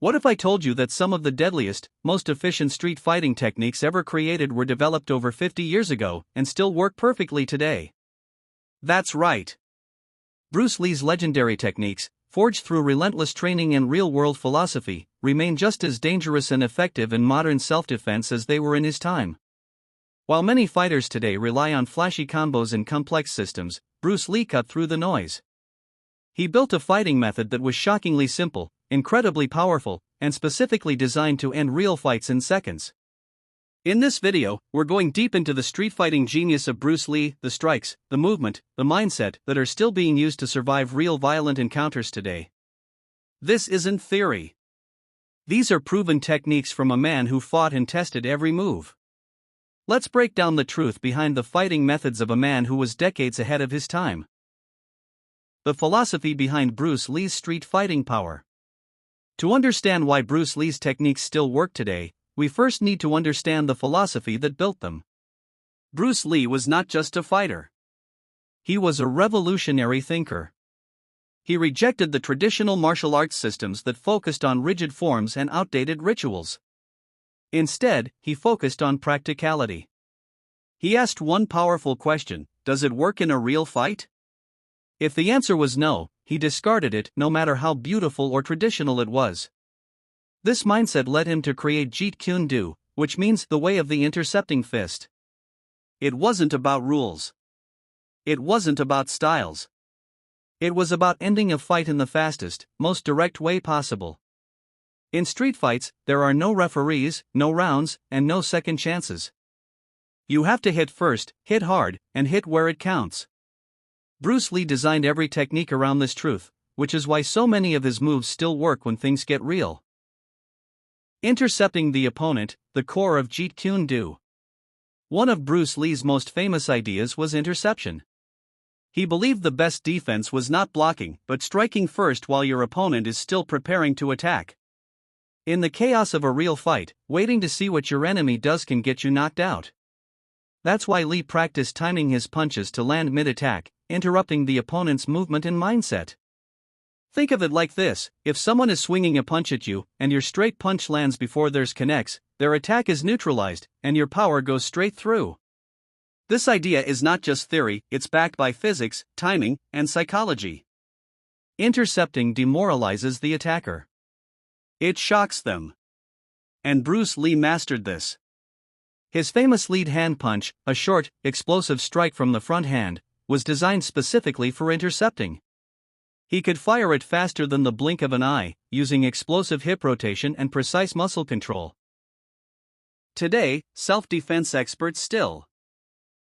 What if I told you that some of the deadliest, most efficient street fighting techniques ever created were developed over 50 years ago and still work perfectly today? That's right. Bruce Lee's legendary techniques, forged through relentless training and real-world philosophy, remain just as dangerous and effective in modern self-defense as they were in his time. While many fighters today rely on flashy combos and complex systems, Bruce Lee cut through the noise. He built a fighting method that was shockingly simple, incredibly powerful, and specifically designed to end real fights in seconds. In this video, we're going deep into the street fighting genius of Bruce Lee, the strikes, the movement, the mindset that are still being used to survive real violent encounters today. This isn't theory. These are proven techniques from a man who fought and tested every move. Let's break down the truth behind the fighting methods of a man who was decades ahead of his time. The philosophy behind Bruce Lee's street fighting power. To understand why Bruce Lee's techniques still work today, we first need to understand the philosophy that built them. Bruce Lee was not just a fighter. He was a revolutionary thinker. He rejected the traditional martial arts systems that focused on rigid forms and outdated rituals. Instead, he focused on practicality. He asked one powerful question: does it work in a real fight? If the answer was no, he discarded it, no matter how beautiful or traditional it was. This mindset led him to create Jeet Kune Do, which means the way of the intercepting fist. It wasn't about rules. It wasn't about styles. It was about ending a fight in the fastest, most direct way possible. In street fights, there are no referees, no rounds, and no second chances. You have to hit first, hit hard, and hit where it counts. Bruce Lee designed every technique around this truth, which is why so many of his moves still work when things get real. Intercepting the opponent, the core of Jeet Kune Do. One of Bruce Lee's most famous ideas was interception. He believed the best defense was not blocking, but striking first while your opponent is still preparing to attack. In the chaos of a real fight, waiting to see what your enemy does can get you knocked out. That's why Lee practiced timing his punches to land mid-attack, interrupting the opponent's movement and mindset. Think of it like this: if someone is swinging a punch at you, and your straight punch lands before theirs connects, their attack is neutralized, and your power goes straight through. This idea is not just theory, it's backed by physics, timing, and psychology. Intercepting demoralizes the attacker. It shocks them. And Bruce Lee mastered this. His famous lead hand punch, a short, explosive strike from the front hand, was designed specifically for intercepting. He could fire it faster than the blink of an eye, using explosive hip rotation and precise muscle control. Today, self-defense experts still